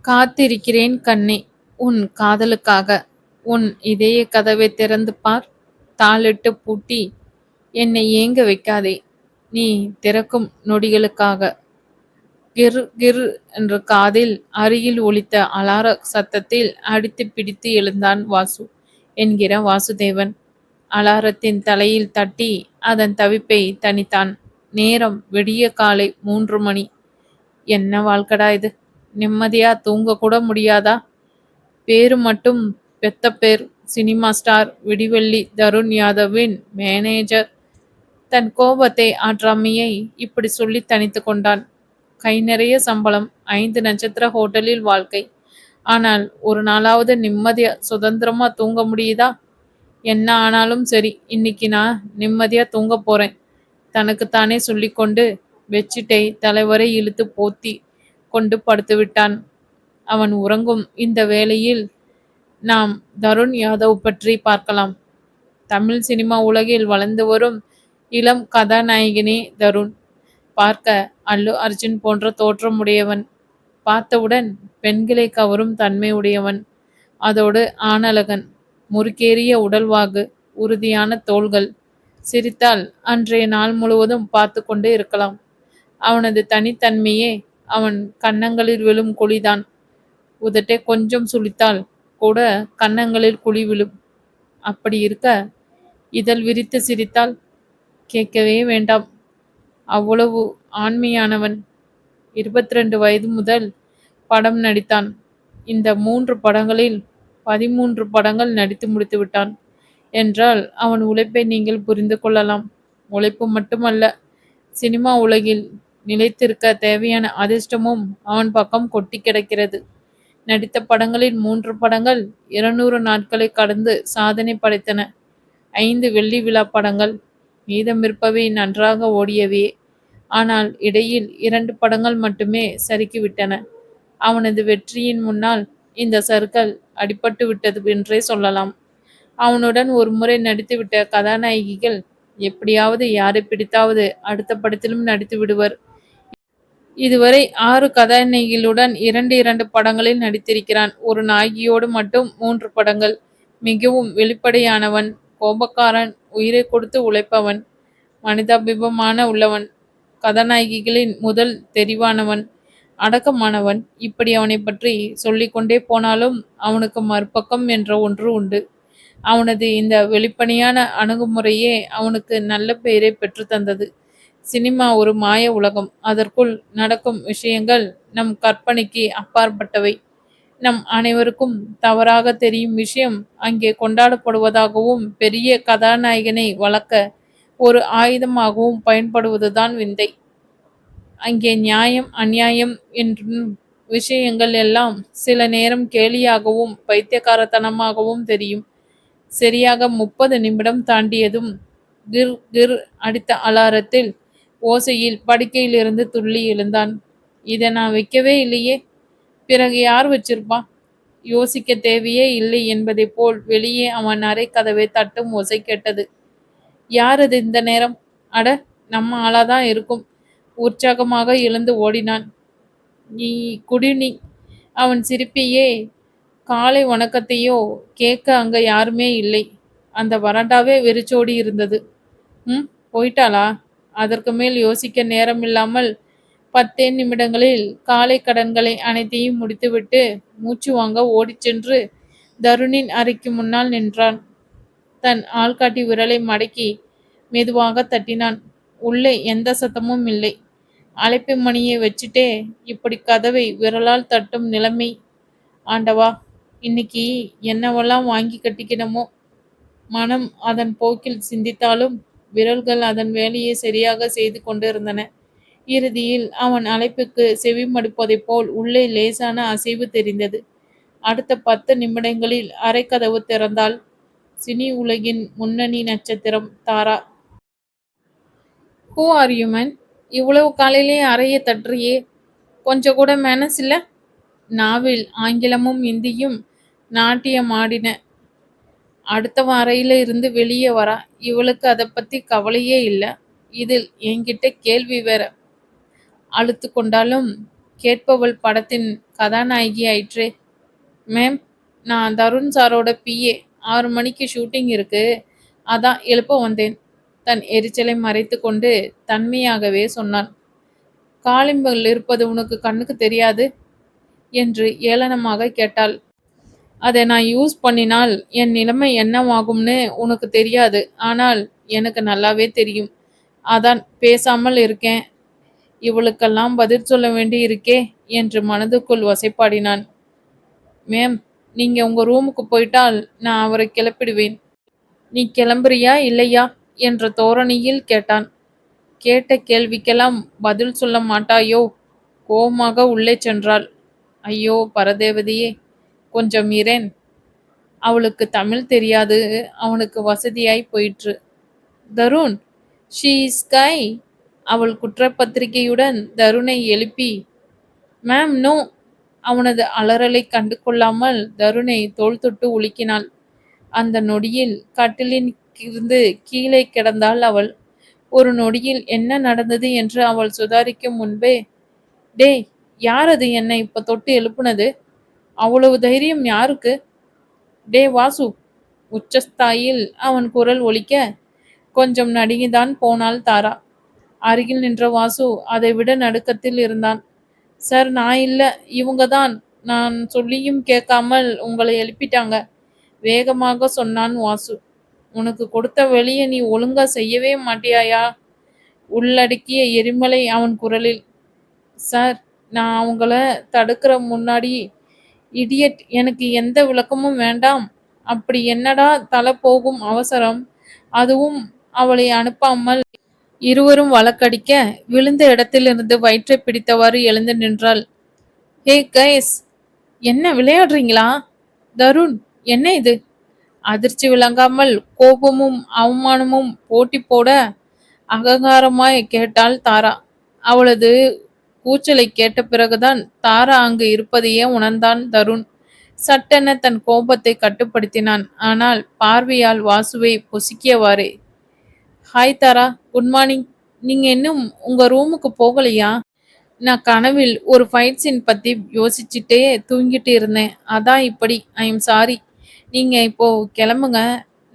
காத்திருக்கிறேன் கண்ணே, உன் காதலுக்காக. உன் இதய கதவை திறந்து பார். தாளிட்டு பூட்டி என்னை ஏங்க வைக்காதே. நீ திறக்கும் நொடிகளுக்காக. கிர் கிர் என்ற காதில் அருகில் ஒலித்த அலார சத்தத்தில் அடித்து பிடித்து எழுந்தான் வாசு என்கிற வாசுதேவன். அலாரத்தின் தலையில் தட்டி அதன் தவிப்பை தணித்தான். நேரம் விடிய காலை 3 மணி. என்ன வாழ்க்கடா இது! நிம்மதியா தூங்க கூட முடியாதா? பேரு மட்டும் பெத்த பேர். சினிமா ஸ்டார் விடிவெள்ளி தருண் யாதவின் மேனேஜர். தன் கோபத்தை ஆற்றாமையை இப்படி சொல்லி தணித்து கொண்டான். கை நிறைய சம்பளம், 5 நட்சத்திர ஹோட்டலில் வாழ்க்கை. ஆனால் ஒரு நாளாவது நிம்மதியா சுதந்திரமா தூங்க முடியுதா? என்ன ஆனாலும் சரி, இன்னைக்கு நான் நிம்மதியா தூங்க போறேன். தனக்குத்தானே சொல்லிக்கொண்டு பெட்ஷீட்டை தலைவரை இழுத்து போத்தி கொண்டு படுத்து விட்டான். அவன் உறங்கும் இந்த வேளையில் நாம் தருண் யாதவ் பற்றி பார்க்கலாம். தமிழ் சினிமா உலகில் வளர்ந்து வரும் இளம் கதாநாயகனே தருண். பார்க்க அல்லு அர்ஜுன் போன்ற தோற்றமுடையவன். பார்த்தவுடன் பெண்களை கவரும் தன்மை உடையவன். அதோடு ஆணழகன். முறுக்கேறிய உடல்வாகு, உறுதியான தோள்கள். சிரித்தால் அன்றைய நாள் முழுவதும் பார்த்து கொண்டு இருக்கலாம். அவனது தனித்தன்மையே அவன் கன்னங்களில் விழும் குழிதான். உதட்டை கொஞ்சம் சுளித்தால் கூட கன்னங்களில் குழி விழும். அப்படி இருக்க இதழ் விரித்து சிரித்தால் கேட்கவே வேண்டாம். அவ்வளவு ஆண்மையானவன். 22 வயது முதல் படம் நடித்தான். இந்த 3 படங்களில் 13 படங்கள் நடித்து முடித்து விட்டான் என்றால் அவன் உழைப்பை நீங்கள் புரிந்து கொள்ளலாம். உழைப்பு மட்டுமல்ல, சினிமா உலகில் நிலைத்திருக்க தேவையான அதிர்ஷ்டமும் அவன் பக்கம் கொட்டி கிடக்கிறது. நடித்த படங்களில் 3 படங்கள் 200 நாட்களை கடந்து சாதனை படைத்தன. 5 வெள்ளி விழா படங்கள். மீதமிருப்பவை நன்றாக ஓடியவையே. ஆனால் இடையில் 2 படங்கள் மட்டுமே சறுக்கிவிட்டன. அவனது வெற்றியின் முன்னால் இந்த சறுக்கல் அடிபட்டு விட்டது என்றே சொல்லலாம். அவனுடன் ஒரு முறை நடித்துவிட்ட கதாநாயகிகள் எப்படியாவது யாரை பிடித்தாவது அடுத்த படத்திலும் நடித்து விடுவர். இதுவரை 6 கதாநாயகிகளுடன் 2 படங்களில் நடித்திருக்கிறான். ஒரு நாயகியோடு மட்டும் 3 படங்கள். மிகவும் வெளிப்படையானவன், கோபக்காரன், உயிரை கொடுத்து உழைப்பவன், மனிதாபிமான உள்ளவன், கதாநாயகிகளின் முதல் தெரிவானவன், அடக்கமானவன். இப்படி அவனை பற்றி சொல்லிக்கொண்டே போனாலும் அவனுக்கு மறுபக்கம் என்ற ஒன்று உண்டு. அவனது இந்த வெளிப்படையான அணுகுமுறையே அவனுக்கு நல்ல பெயரை பெற்று தந்தது. சினிமா ஒரு மாய உலகம். அதற்குள் நடக்கும் விஷயங்கள் நம் கற்பனைக்கு அப்பாற்பட்டவை. நம் அனைவருக்கும் தவறாக தெரியும் விஷயம் அங்கே கொண்டாடப்படுவதாகவும் பெரிய கதாநாயகனை வளர்க்க ஒரு ஆயுதமாகவும் பயன்படுவதுதான் விந்தை. அங்கே நியாயம் அநியாயம் என்றும் விஷயங்கள் எல்லாம் சில நேரம் கேலியாகவும் பைத்தியக்காரத்தனமாகவும் தெரியும். சரியாக 30 நிமிடம் தாண்டியதும் கிர் கிர் அடித்த அலாரத்தில் ஓசையில் படுக்கையிலிருந்து துள்ளி எழுந்தான். இதை நான் வைக்கவே இல்லையே, பிறகு யார் வச்சிருப்பா? யோசிக்க தேவையே இல்லை என்பதை போல் வெளியே அவன் அறை கதவை தட்டும் ஓசை கேட்டது. யார் அது இந்த நேரம்? அட, நம்ம ஆளாதான் இருக்கும். உற்சாகமாக எழுந்து ஓடினான். நீ குடிநீ அவன் சிரிப்பையே காலை வணக்கத்தையோ கேட்க அங்க யாருமே இல்லை. அந்த வராண்டாவே வெறிச்சோடி இருந்தது. போயிட்டாளா? அதற்கு மேல் யோசிக்க நேரமில்லாமல் 10 நிமிடங்களில் காலை கடன்களை அனைத்தையும் முடித்துவிட்டு மூச்சு வாங்க ஓடிச் சென்று தருணின் அறைக்கு முன்னால் நின்றான். தன் ஆள்காட்டி விரலை மடக்கி மெதுவாக தட்டினான். உள்ளே எந்த சத்தமும் இல்லை. அழைப்பு மணியை வச்சுட்டே இப்படி கதவை விரலால் தட்டும் நிலைமை. ஆண்டவா, இன்னைக்கு என்னவெல்லாம் வாங்கி கட்டிக்கணுமோ. மனம் அதன் போக்கில் சிந்தித்தாலும் விரல்கள் அதன் வேலையை சரியாக செய்து கொண்டிருந்தன. இறுதியில் அவன் அழைப்புக்கு செவி மடுப்பதைப் போல் உள்ளே லேசான அசைவு தெரிந்தது. அடுத்த 10 நிமிடங்களில் அறைக்கதவு திறந்தாள். சினி உலகின் முன்னணி நட்சத்திரம் Tara. Who are you man? இவ்வளவு காலையிலேயே அறையை தட்டுறியே, கொஞ்சம் கூட மேனஸ் இல்ல? நாவில் ஆங்கிலமும் இந்தியும் நாட்டியம் ஆடின. அடுத்தவன் அறையில இருந்து வெளியே வரா. இவளுக்கு அதை பத்தி கவலையே இல்லை. இதில் என்கிட்ட கேள்வி வேற. அழுத்து கொண்டாலும் கேட்பவள் படத்தின் கதாநாயகி ஆயிற்றே. மேம், நான் தருண் சாரோட பிஏ. 6 மணிக்கு ஷூட்டிங் இருக்கு. அதான் எழுப்ப வந்தேன். தன் எரிச்சலை மறைத்து கொண்டு தன்மையாகவே சொன்னான். காலிம்பல் இருப்பது உனக்கு கண்ணுக்கு தெரியாது என்று ஏளனமாக கேட்டாள். அதை நான் யூஸ் பண்ணினால் என் நிலைமை என்னவாகும்னு உனக்கு தெரியாது. ஆனால் எனக்கு நல்லாவே தெரியும். அதான் பேசாமல் இருக்கேன். இவளுக்கெல்லாம் பதில் சொல்ல வேண்டி இருக்கே என்று மனதுக்குள் வசைப்பாடினான். மேம், நீங்க உங்க ரூமுக்கு போயிட்டால் நான் அவரை கிளப்பிடுவேன். நீ கிளம்புறியா இல்லையா என்ற தோரணையில் கேட்டான். கேட்ட கேள்விக்கெல்லாம் பதில் சொல்ல மாட்டாயோ? கோபமாக உள்ளே சென்றாள். ஐயோ பரதேவதையே, கொஞ்சம் இரேன். அவளுக்கு தமிழ் தெரியாது. அவனுக்கு வசதியாய் போயிற்று. தருண், ஷீ இஸ் கை. அவள் குற்றப்பத்திரிகையுடன் தருணை எழுப்பி, மேம் நோ. அவனது அலறலை கண்டு கொள்ளாமல் தருணை தோள் தொட்டு உலுக்கினாள். அந்த நொடியில் கட்டிலின் இருந்து கீழே கிடந்தாள் அவள். ஒரு நொடியில் என்ன நடந்தது என்று அவள் சுதாரிக்கும் முன்பே, டேய், யார் அது என்னை இப்ப தொட்டு எழுப்புனது? அவ்வளவு தைரியம் யாருக்கு? டே வாசு. உச்சஸ்தாயில் அவன் குரல் ஒலிக்க கொஞ்சம் நடுங்கிதான் போனாள் தாரா. அருகில் நின்ற வாசு அதை விட நடுக்கத்தில் இருந்தான். சார், நான் இல்ல, இவங்க தான். நான் சொல்லியும் கேட்காமல் உங்களை எழுப்பிட்டாங்க, வேகமாக சொன்னான் வாசு. உனக்கு கொடுத்த வேலையை நீ ஒழுங்கா செய்யவே மாட்டியாயா? உள்ளடக்கிய எரிமலை அவன் குரலில். சார், நான் அவங்கள தடுக்கிற முன்னாடி இடியட், எனக்கு எந்த விளக்கமும் வேண்டாம். அப்படி என்னடா தலை போகும் அவசரம்? அதுவும் அவளை அனுப்பாமல். இருவரும் வழக்கடிக்க விழுந்த இடத்திலிருந்து வயிற்றை பிடித்தவாறு எழுந்து நின்றாள். ஹே கைஸ், என்ன விளையாடுறீங்களா? தருண், என்ன இது? அதிர்ச்சி விளங்காமல் கோபமும் அவமானமும் போட்டி போட அகங்காரமாய் கேட்டாள் தாரா. அவளது கூச்சலை கேட்ட பிறகுதான் தாரா அங்கு இருப்பதையே உணர்ந்தான் தருண். சட்டென தன் கோபத்தை கட்டுப்படுத்தினான். ஆனால் பார்வையால் வாசுவை பொசுக்கியவாறே, ஹாய் தாரா, குட் மார்னிங். நீங்க இன்னும் உங்க ரூமுக்கு போகலையா? நான் கனவில் ஒரு ஃபைட் சீன் பத்தி யோசிச்சுட்டே தூங்கிட்டு இருந்தேன். அதான் இப்படி. I am sorry. நீங்க இப்போ கிளம்புங்க.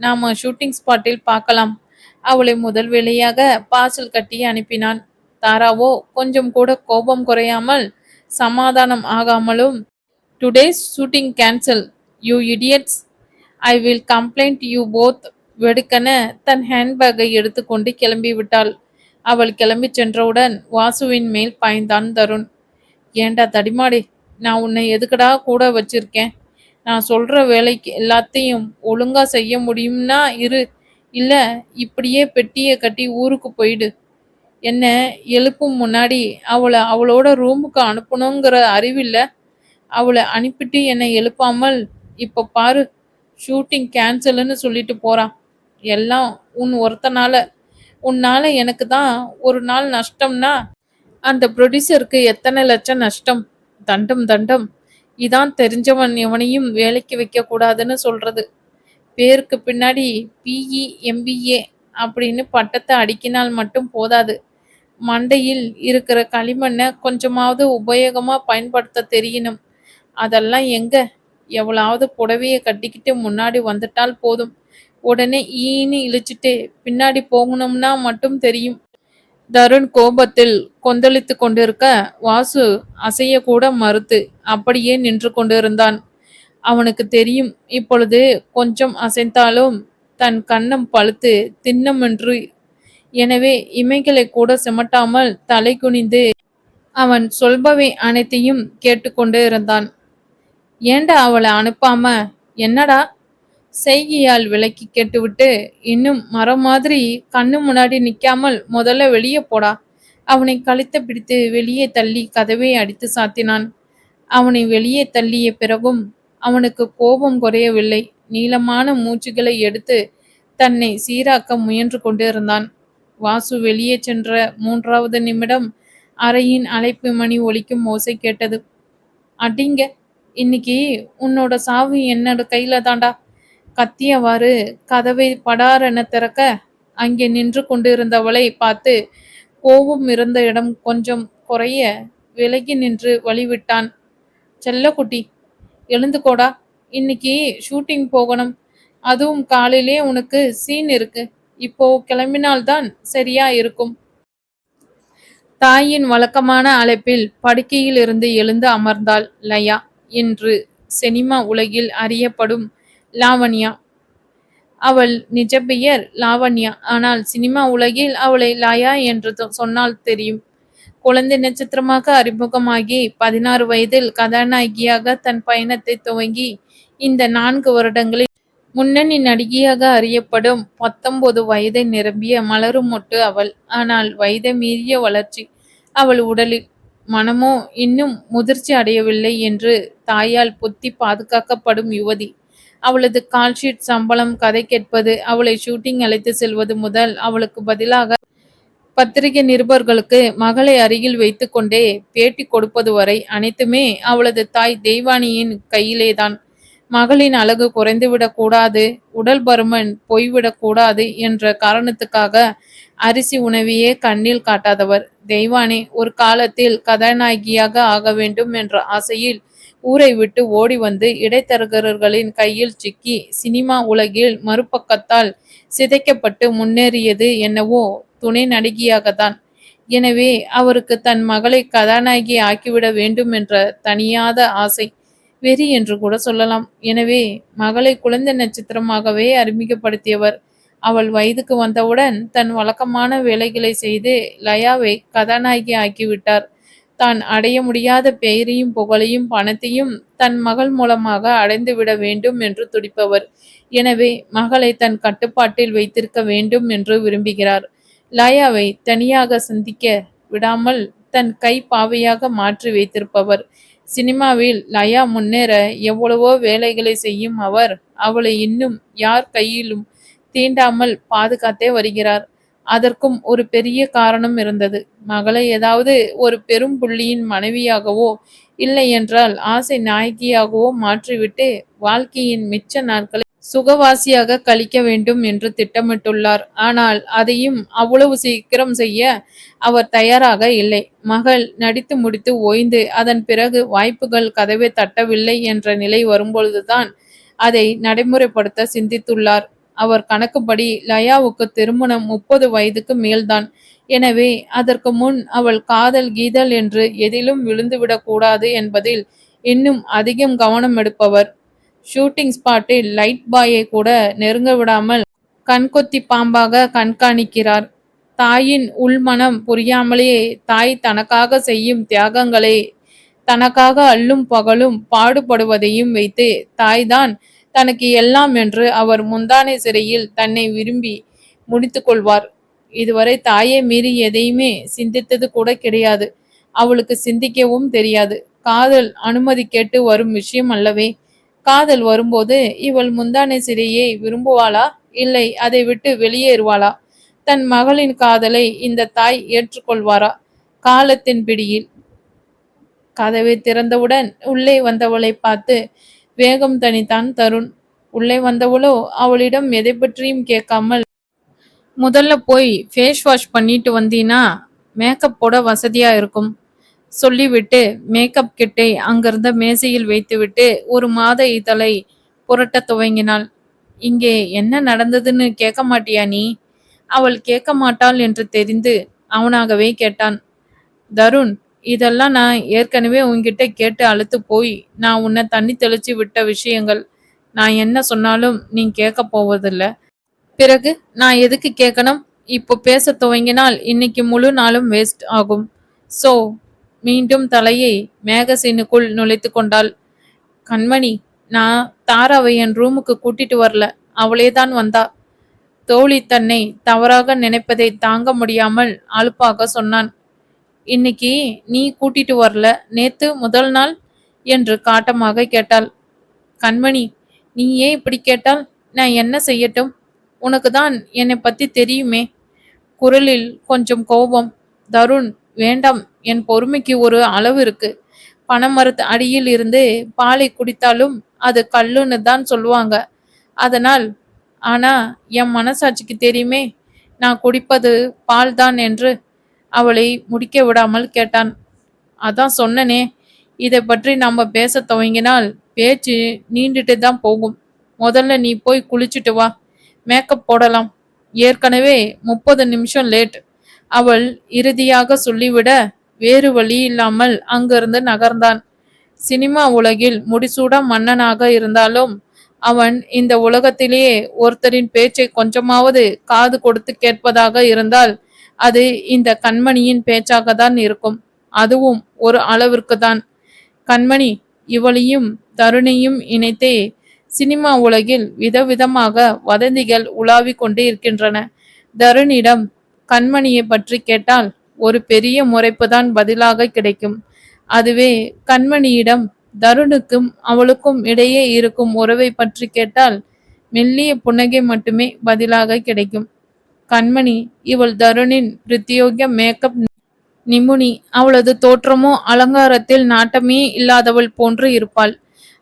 நாம ஷூட்டிங் ஸ்பாட்டில் பார்க்கலாம். அவளை முதல் வேளையாக பார்சல் கட்டி அனுப்பினான். தாராவோ கொஞ்சம் கூட கோபம் குறையாமல் சமாதானம் ஆகாமலும், today's shooting cancel, you idiots. I will complaint you both. வெடுக்கென தன் ஹேண்ட்பேக்கை எடுத்துக்கொண்டு கிளம்பிவிட்டாள். அவள் கிளம்பி சென்றவுடன் வாசுவின் மேல் பாய்ந்தான் தருண். ஏண்டா தடிமாடி, நான் உன்னை எதுக்கடா கூட வச்சிருக்கேன்? நான் சொல்ற வேலைக்கு எல்லாத்தையும் ஒழுங்கா செய்ய முடியும்னா இரு, இல்ல இப்படியே பெட்டியை கட்டி ஊருக்கு போயிடு. என்ன எழுப்பும் முன்னாடி அவளை அவளோட ரூமுக்கு அனுப்பணுங்கிற அறிவில்ல. அவளை அனுப்பிட்டு என்னை எழுப்பாமல் இப்ப பாரு, ஷூட்டிங் கேன்சல்னு சொல்லிட்டு போறான். எல்லாம் உன் ஒருத்தனால. உன்னால எனக்கு தான் ஒரு நாள் நஷ்டம்னா அந்த ப்ரொடியூசருக்கு எத்தனை லட்சம் நஷ்டம்? தண்டம் தண்டம். இதான் தெரிஞ்சவன் எவனையும் வேலைக்கு வைக்க கூடாதுன்னு சொல்றது. பேருக்கு பின்னாடி பிஇ எம்பிஏ அப்படின்னு பட்டத்தை அடிக்கினால் மட்டும் போதாது. மண்டையில் இருக்கிற களிமண்ணை கொஞ்சமாவது உபயோகமா பயன்படுத்த தெரியணும். அதெல்லாம் எங்க? எவ்வளவு புடவையை கட்டிக்கிட்டு முன்னாடி வந்துட்டால் போதும், உடனே ஈன்னு இழிச்சிட்டு பின்னாடி போகணும்னா மட்டும் தெரியும். தருண் கோபத்தில் கொந்தளித்து கொண்டிருக்க வாசு அசையக்கூட மறுத்து அப்படியே நின்று கொண்டிருந்தான். அவனுக்கு தெரியும், இப்பொழுது கொஞ்சம் அசைந்தாலும் தன் கன்னம் பழுத்து திண்ணமென்று. எனவே இமைகளை கூட சிமட்டாமல் தலை குனிந்து அவன் சொல்பவை அனைத்தையும் கேட்டுக்கொண்டே இருந்தான். ஏண்டா அவளை அனுப்பாம? என்னடா? செய்கையால் விலக்கி கேட்டுவிட்டு, இன்னும் மரம் மாதிரி கண்ணு முன்னாடி நிக்காமல் முதல்ல வெளியே போடா. அவனை கழுத்தை பிடித்து வெளியே தள்ளி கதவை அடித்து சாத்தினான். அவனை வெளியே தள்ளிய பிறகும் அவனுக்கு கோபம் குறையவில்லை. நீளமான மூச்சுகளை எடுத்து தன்னை சீராக்க முயன்று கொண்டிருந்தான். வாசு வெளியே சென்ற 3வது நிமிடம் அறையின் அழைப்பு மணி ஒலிக்கும் ஓசை கேட்டது. அடிங்க, இன்னைக்கு உன்னோட சாவு என்னோட கையில தாண்டா. கத்தியவாறு கதவை படாரென திறக்க அங்கே நின்று கொண்டிருந்தவளை பார்த்து கோபம் இருந்த இடம் கொஞ்சம் குறைய விலகி நின்று வழிவிட்டான். செல்லக்குட்டி, எழுந்துக்கோடா. இன்னைக்கு ஷூட்டிங் போகணும். அதுவும் காலையிலே உனக்கு சீன் இருக்கு. இப்போ கிளம்பினால்தான் சரியா இருக்கும். தாயின் வழக்கமான அழைப்பில் படுக்கையில் இருந்து எழுந்து அமர்ந்தாள் லயா. இன்று சினிமா உலகில் அறியப்படும் லாவண்யா. அவள் நிஜ பெயர் லாவண்யா. ஆனால் சினிமா உலகில் அவளை லயா என்று சொன்னால் தெரியும். குழந்தை நட்சத்திரமாக அறிமுகமாகி 16 வயதில் கதாநாயகியாக தன் பயணத்தை துவங்கி இந்த 4 வருடங்களில் முன்னணி நடிகையாக அறியப்படும் 19 வயதை நிரம்பிய மலரும் மொட்டு அவள். ஆனால் வயதை மீறிய வளர்ச்சி அவள் உடலில். மனமோ இன்னும் முதிர்ச்சி அடையவில்லை என்று தாயால் பொத்தி பாதுகாக்கப்படும் யுவதி. அவளது கால்ஷீட், சம்பளம், கதை கேட்பது, அவளை ஷூட்டிங் அழைத்து செல்வது முதல் அவளுக்கு பதிலாக பத்திரிகை நிருபர்களுக்கு மகளை அருகில் வைத்து கொண்டே பேட்டி கொடுப்பது வரை அனைத்துமே அவளது தாய் தெய்வானியின் கையிலேதான். மகளின் அழகு குறைந்துவிடக் கூடாது, உடல் பருமன் போய்விடக் கூடாது என்ற காரணத்துக்காக அரிசி உணவையே கண்ணில் காட்டாதவர் தெய்வானே ஒரு காலத்தில் கதாநாயகியாக ஆக வேண்டும் என்ற ஆசையில் ஊரை விட்டு ஓடி வந்து இடைத்தரகர்களின் கையில் சிக்கி சினிமா உலகில் மறுபக்கத்தால் சிதைக்கப்பட்டு முன்னேறியது என்னவோ துணை நடிகையாகத்தான். எனவே அவருக்கு தன் மகளை கதாநாயகி ஆக்கிவிட வேண்டும் என்ற தனியாத ஆசை, வெறி என்று கூட சொல்லலாம். எனவே மகளை குழந்தை நட்சத்திரமாகவே அறிமுகப்படுத்தியவர். அவள் வயதுக்கு வந்தவுடன் தன் வழக்கமான வேலைகளை செய்து லயாவை கதாநாயகி ஆக்கிவிட்டார். தான் அடைய முடியாத பெயரையும் புகழையும் பணத்தையும் தன் மகள் மூலமாக அடைந்துவிட வேண்டும் என்று துடிப்பவர். எனவே மகளை தன் கட்டுப்பாட்டில் வைத்திருக்க வேண்டும் என்று விரும்புகிறார். லயாவை தனியாக சிந்திக்க விடாமல் தன் கை பாவையாக மாற்றி வைத்திருப்பவர். சினிமாவில் லயா முன்னேற எவ்வளவோ வேலைகளை செய்யும் அவர் அவளை இன்னும் யார் கையிலும் தீண்டாமல் பாதுகாத்தே வருகிறார். அதற்கும் ஒரு பெரிய காரணம் இருந்தது. மகளை ஏதாவது ஒரு பெரும் புள்ளியின் மனைவியாகவோ இல்லை என்றால் ஆசை நாயகியாகவோ மாற்றிவிட்டு வாழ்க்கையின் மிச்ச நாட்களை சுகவாசியாக கழிக்க வேண்டும் என்று திட்டமிட்டுள்ளார். ஆனால் அதையும் அவ்வளவு சீக்கிரம் செய்ய அவர் தயாராக இல்லை. மகள் நடித்து முடித்து ஓய்ந்து அதன் பிறகு வாய்ப்புகள் கதவை தட்டவில்லை என்ற நிலை வரும்பொழுதுதான் அதை நடைமுறைப்படுத்த சிந்தித்துள்ளார். அவர் கணக்குப்படி லயாவுக்கு திருமணம் 30 வயதுக்கு மேல்தான். எனவே அதற்கு முன் அவள் காதல் கீதல் என்று எதிலும் விழுந்துவிடக் கூடாது என்பதில் இன்னும் அதிகம் கவனம் எடுப்பவர். ஷூட்டிங் ஸ்பாட்டில் லைட் பாயை கூட நெருங்க விடாமல் கண்கொத்தி பாம்பாக கண்காணிக்கிறார். தாயின் உள்மனம் புரியாமலே தாய் தனக்காக செய்யும் தியாகங்களை, தனக்காக அல்லும் பகலும் பாடுபடுவதையும் வைத்து தாய்தான் தனக்கு எல்லாம் என்று அவர் முந்தானை சிறையில் தன்னை விரும்பி முடித்து கொள்வார். இதுவரை தாயை மீறி எதையுமே சிந்தித்தது கூட கிடையாது. அவளுக்கு சிந்திக்கவும் தெரியாது. காதல் அனுமதி கேட்டு வரும் விஷயம் அல்லவே. காதல் வரும்போது இவள் முந்தானை சிறையை விரும்புவாளா, இல்லை அதை விட்டு வெளியேறுவாளா? தன் மகளின் காதலை இந்த தாய் ஏற்றுக்கொள்வாரா? காலத்தின் பிடியில். கதவை திறந்தவுடன் உள்ளே வந்தவளை பார்த்து வேகம் தனித்தான் தருண். உள்ளே வந்தவளோ அவளிடம் எதை பற்றியும் கேட்காமல், முதல்ல போய் ஃபேஸ் வாஷ் பண்ணிட்டு வந்தீனா மேக்கப் போட வசதியா இருக்கும் சொல்லிவிட்டு மேக்கப் கிட்டை அங்கிருந்த மேசையில் வைத்துவிட்டு ஒரு மாத இதழை புரட்ட துவங்கினாள். இங்கே என்ன நடந்ததுன்னு கேட்க மாட்டியா நீ? அவள் கேட்க மாட்டாள் என்று தெரிந்து அவனாகவே கேட்டான். தருண், இதெல்லாம் நான் ஏற்கனவே உன்கிட்ட கேட்டு அழுத்து போய் நான் உன்னை தண்ணி தெளிச்சு விட்ட விஷயங்கள். நான் என்ன சொன்னாலும் நீ கேட்க போவதில்ல. பிறகு நான் எதுக்கு கேட்கணும்? இப்போ பேச துவங்கினால் இன்னைக்கு முழு நாளும் வேஸ்ட் ஆகும். சோ மீண்டும் தலையை மேகசீனுக்குள் நுழைத்து கொண்டாள். கண்மணி, நான் தாராவை என் ரூமுக்கு கூட்டிட்டு வரல, அவளேதான் வந்தா. தோழி தன்னை தவறாக நினைப்பதை தாங்க முடியாமல் அலுப்பாக சொன்னான். இன்னைக்கு நீ கூட்டிட்டு வரல, நேத்து முதல் நாள் என்று காட்டமாக கேட்டாள். கண்மணி, நீ ஏன் இப்படி கேட்டால்? நான் என்ன செய்யட்டும்? உனக்கு தான் என்னை பத்தி தெரியுமே. குரலில் கொஞ்சம் கோபம். தருண், வேண்டாம், என் பொறுமைக்கு ஒரு அளவு இருக்கு. பனைமரத்து அடியில் இருந்து பாலை குடித்தாலும் அது கல்லுன்னு தான் சொல்லுவாங்க. அதனால் ஆனா என் மனசாட்சிக்கு தெரியுமே நான் குடிப்பது பால் தான் என்று அவளை முடிக்க விடாமல் கேட்டான். அதான் சொன்னனே, இதை பற்றி நம்ம பேச துவங்கினால் பேச்சு நீண்டுட்டு தான் போகும். முதல்ல நீ போய் குளிச்சுட்டு வா, மேக்கப் போடலாம். ஏற்கனவே 30 நிமிஷம் லேட். அவள் இறுதியாக சொல்லிவிட வேறு வழி இல்லாமல் அங்கிருந்து நகர்ந்தான். சினிமா உலகில் முடிசூடா மன்னனாக இருந்தாலும் அவன் இந்த உலகத்திலேயே ஒருத்தரின் பேச்சை கொஞ்சமாவது காது கொடுத்து கேட்பதாக இருந்தால் அது இந்த கண்மணியின் பேச்சாகத்தான் இருக்கும். அதுவும் ஒரு அளவிற்கு தான். கண்மணி இவளையும் தருணையும் இணைத்தே சினிமா உலகில் விதவிதமாக வதந்திகள் உலாவிக் கொண்டு இருக்கின்றன. தருணிடம் கண்மணியை பற்றி கேட்டால் ஒரு பெரிய முறைப்புதான் பதிலாக கிடைக்கும். அதுவே கண்மணியிடம் தருணுக்கும் அவளுக்கும் இடையே இருக்கும் உறவை பற்றி கேட்டால் மெல்லிய புன்னகை மட்டுமே பதிலாக கிடைக்கும். கண்மணி இவள் தருணின் பிரத்யோக மேக்கப் நிபுணி. அவளது தோற்றமோ அலங்காரத்தில் நாட்டமே இல்லாதவள் போன்று இருப்பாள்.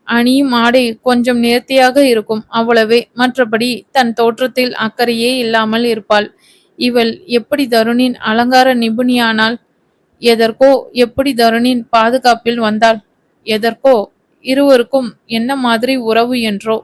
அணியும் ஆடை கொஞ்சம் நேர்த்தியாக இருக்கும், அவ்வளவே. மற்றபடி தன் தோற்றத்தில் அக்கறையே இல்லாமல் இருப்பாள். இவள் எப்படி தருணின் அலங்கார நிபுணியானாள்? எதற்கோ எப்படி தருணின் பாதுகாப்பில் வந்தாள்? எதற்கோ இருவருக்கும் என்ன மாதிரி உறவு என்றோ